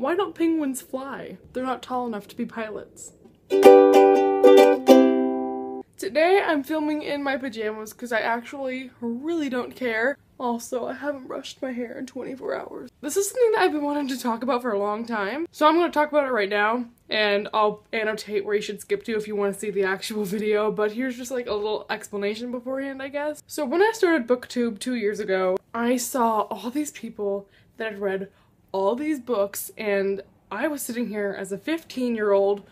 Why don't penguins fly? They're not tall enough to be pilots. Today I'm filming in my pajamas because I actually really don't care. Also, I haven't brushed my hair in 24 hours. This is something that I've been wanting to talk about for a long time, so I'm going to talk about it right now, and I'll annotate where you should skip to if you want to see the actual video, but here's just like a little explanation beforehand, I guess. So when I started BookTube 2 years ago, I saw all these people that had read all these books, and I was sitting here as a 15-year-old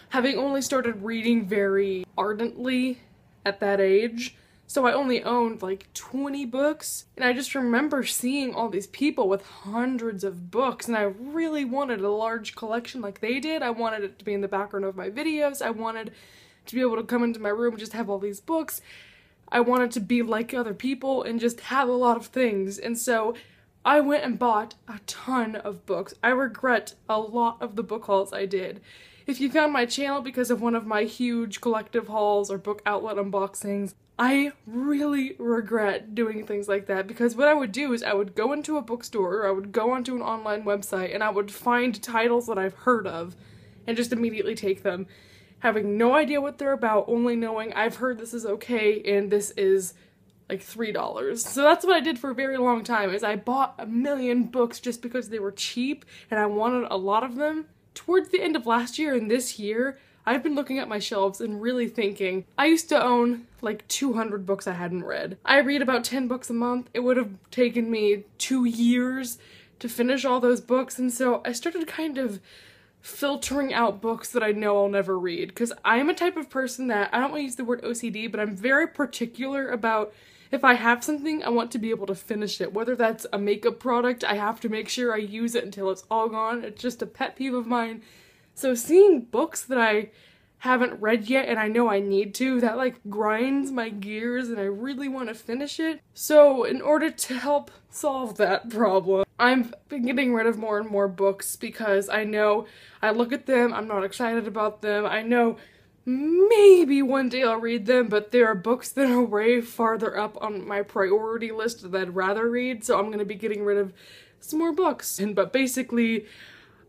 having only started reading very ardently at that age. So I only owned like 20 books, and I just remember seeing all these people with hundreds of books, and I really wanted a large collection like they did. I wanted it to be in the background of my videos. I wanted to be able to come into my room and just have all these books. I wanted to be like other people and just have a lot of things, and so I went and bought a ton of books. I regret a lot of the book hauls I did. If you found my channel because of one of my huge collective hauls or book outlet unboxings, I really regret doing things like that, because what I would do is I would go into a bookstore or I would go onto an online website and I would find titles that I've heard of and just immediately take them, having no idea what they're about, only knowing I've heard this is okay and this is like $3. So that's what I did for a very long time, is I bought a million books just because they were cheap and I wanted a lot of them. Towards the end of last year and this year, I've been looking at my shelves and really thinking, I used to own like 200 books I hadn't read. I read about 10 books a month. It would have taken me 2 years to finish all those books, and so I started kind of filtering out books that I know I'll never read, because I'm a type of person that, I don't want to use the word OCD, but I'm very particular about if I have something, I want to be able to finish it. Whether that's a makeup product, I have to make sure I use it until it's all gone. It's just a pet peeve of mine. So seeing books that I haven't read yet and I know I need to, that like grinds my gears and I really want to finish it. So in order to help solve that problem, I've been getting rid of more and more books, because I know I look at them, I'm not excited about them, I know maybe one day I'll read them, but there are books that are way farther up on my priority list that I'd rather read, so I'm going to be getting rid of some more books. But basically,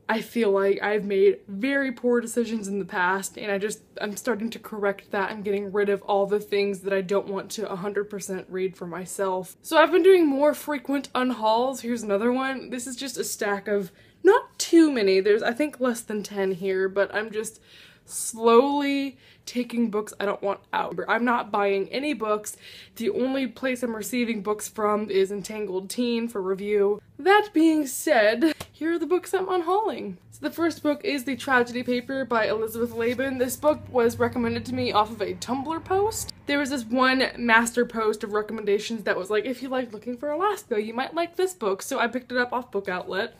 I feel like I've made very poor decisions in the past, and I'm starting to correct that. I'm getting rid of all the things that I don't want to 100% read for myself. So I've been doing more frequent unhauls. Here's another one. This is just a stack of not too many. There's, I think, less than 10 here, but I'm just slowly taking books I don't want out. I'm not buying any books. The only place I'm receiving books from is Entangled Teen for review. That being said, here are the books I'm unhauling. So the first book is The Tragedy Paper by Elizabeth Laban. This book was recommended to me off of a Tumblr post. There was this one master post of recommendations that was like, if you like looking for Alaska, you might like this book. So I picked it up off Book Outlet.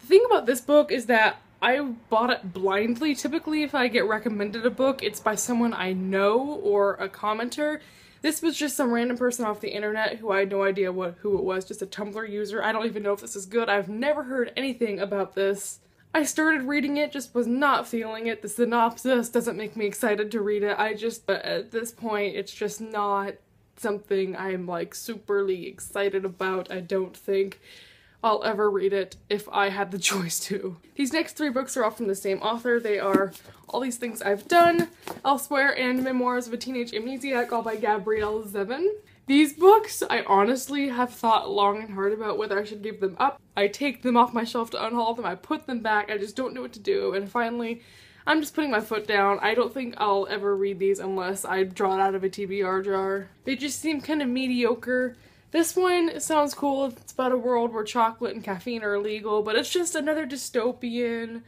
The thing about this book is that I bought it blindly. Typically, if I get recommended a book, it's by someone I know or a commenter. This was just some random person off the internet who I had no idea who it was, just a Tumblr user. I don't even know if this is good. I've never heard anything about this. I started reading it, just was not feeling it. The synopsis doesn't make me excited to read it. At this point, it's just not something I'm like superly excited about. I don't think I'll ever read it if I had the choice to. These next 3 books are all from the same author. They are All These Things I've Done, Elsewhere, and Memoirs of a Teenage Amnesiac, all by Gabrielle Zevin. These books, I honestly have thought long and hard about whether I should give them up. I take them off my shelf to unhaul them, I put them back, I just don't know what to do, and finally, I'm just putting my foot down. I don't think I'll ever read these unless I draw it out of a TBR jar. They just seem kind of mediocre. This one sounds cool. It's about a world where chocolate and caffeine are illegal, but it's just another dystopian.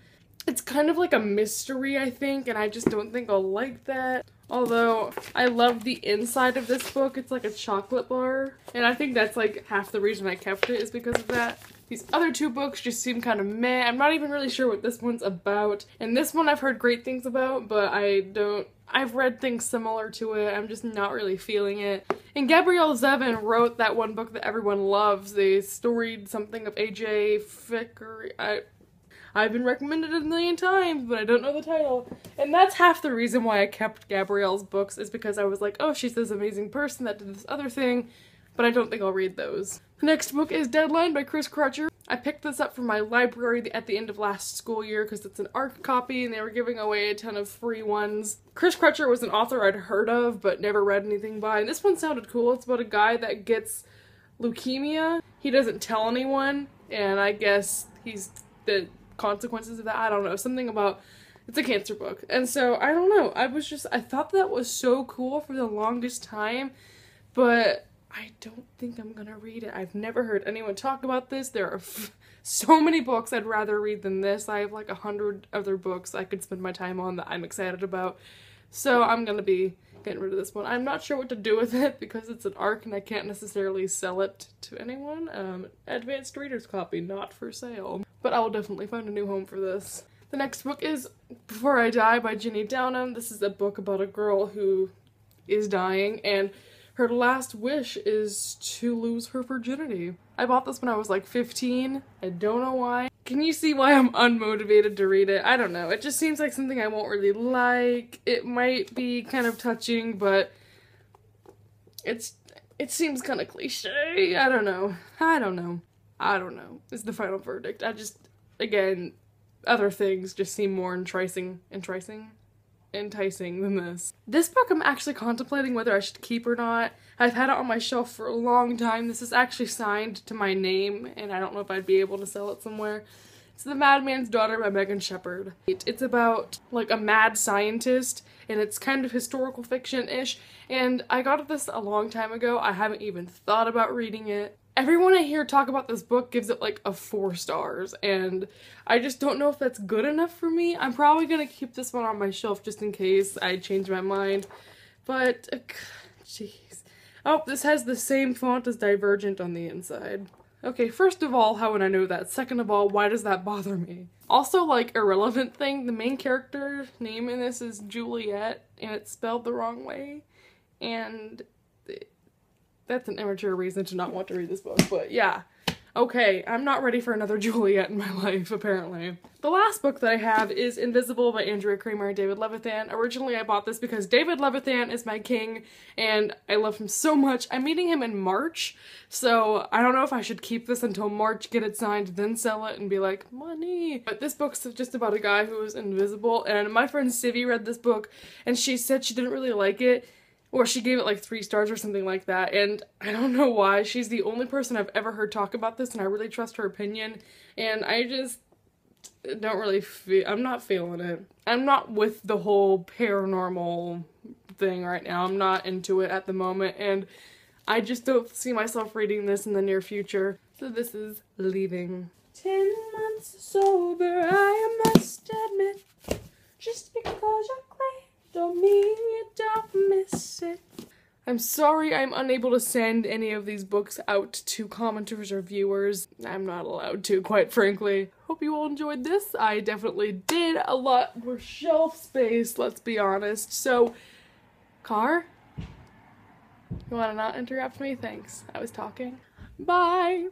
It's kind of like a mystery, I think, and I just don't think I'll like that. Although, I love the inside of this book. It's like a chocolate bar, and I think that's like half the reason I kept it is because of that. These other 2 books just seem kind of meh. I'm not even really sure what this one's about. And this one I've heard great things about, but I've read things similar to it. I'm just not really feeling it. And Gabrielle Zevin wrote that one book that everyone loves, the storied something of A.J. Fickery. I've been recommended it a million times, but I don't know the title. And that's half the reason why I kept Gabrielle's books, is because I was like, oh, she's this amazing person that did this other thing, but I don't think I'll read those. The next book is Deadline by Chris Crutcher. I picked this up from my library at the end of last school year because it's an ARC copy and they were giving away a ton of free ones. Chris Crutcher was an author I'd heard of but never read anything by, and this one sounded cool. It's about a guy that gets leukemia. He doesn't tell anyone, and I guess the consequences of that, I don't know, something about, it's a cancer book. And so, I don't know, I thought that was so cool for the longest time, but I don't think I'm gonna read it. I've never heard anyone talk about this. There are so many books I'd rather read than this. I have like 100 other books I could spend my time on that I'm excited about. So I'm gonna be getting rid of this one. I'm not sure what to do with it because it's an ARC and I can't necessarily sell it to anyone. Advanced reader's copy, not for sale. But I will definitely find a new home for this. The next book is Before I Die by Ginny Downham. This is a book about a girl who is dying and her last wish is to lose her virginity. I bought this when I was like 15. I don't know why. Can you see why I'm unmotivated to read it? I don't know. It just seems like something I won't really like. It might be kind of touching, but it seems kind of cliche. I don't know. Is the final verdict. Again, other things just seem more enticing than this. This book I'm actually contemplating whether I should keep or not. I've had it on my shelf for a long time. This is actually signed to my name and I don't know if I'd be able to sell it somewhere. It's The Madman's Daughter by Megan Shepherd. It's about like a mad scientist and it's kind of historical fiction-ish, and I got this a long time ago. I haven't even thought about reading it. Everyone I hear talk about this book gives it like a 4 stars, and I just don't know if that's good enough for me. I'm probably gonna keep this one on my shelf just in case I change my mind, but jeez. Oh, this has the same font as Divergent on the inside. Okay, first of all, how would I know that? Second of all, why does that bother me? Also, like, irrelevant thing, the main character name in this is Juliet, and it's spelled the wrong way, and that's an immature reason to not want to read this book, but yeah. Okay, I'm not ready for another Juliet in my life, apparently. The last book that I have is Invisible by Andrea Kramer and David Levithan. Originally, I bought this because David Levithan is my king, and I love him so much. I'm meeting him in March, so I don't know if I should keep this until March, get it signed, then sell it, and be like, money. But this book's just about a guy who is invisible, and my friend Civi read this book, and she said she didn't really like it. Or she gave it like 3 stars or something like that, and I don't know why. She's the only person I've ever heard talk about this, and I really trust her opinion, and I just don't really I'm not feeling it. I'm not with the whole paranormal thing right now. I'm not into it at the moment, and I just don't see myself reading this in the near future. So this is Leaving. 10 months sober, I must admit, just because you're clean don't mean you don't miss it. I'm sorry I'm unable to send any of these books out to commenters or viewers. I'm not allowed to, quite frankly. Hope you all enjoyed this. I definitely did. A lot more shelf space, let's be honest. So, car? You wanna not interrupt me? Thanks. I was talking. Bye!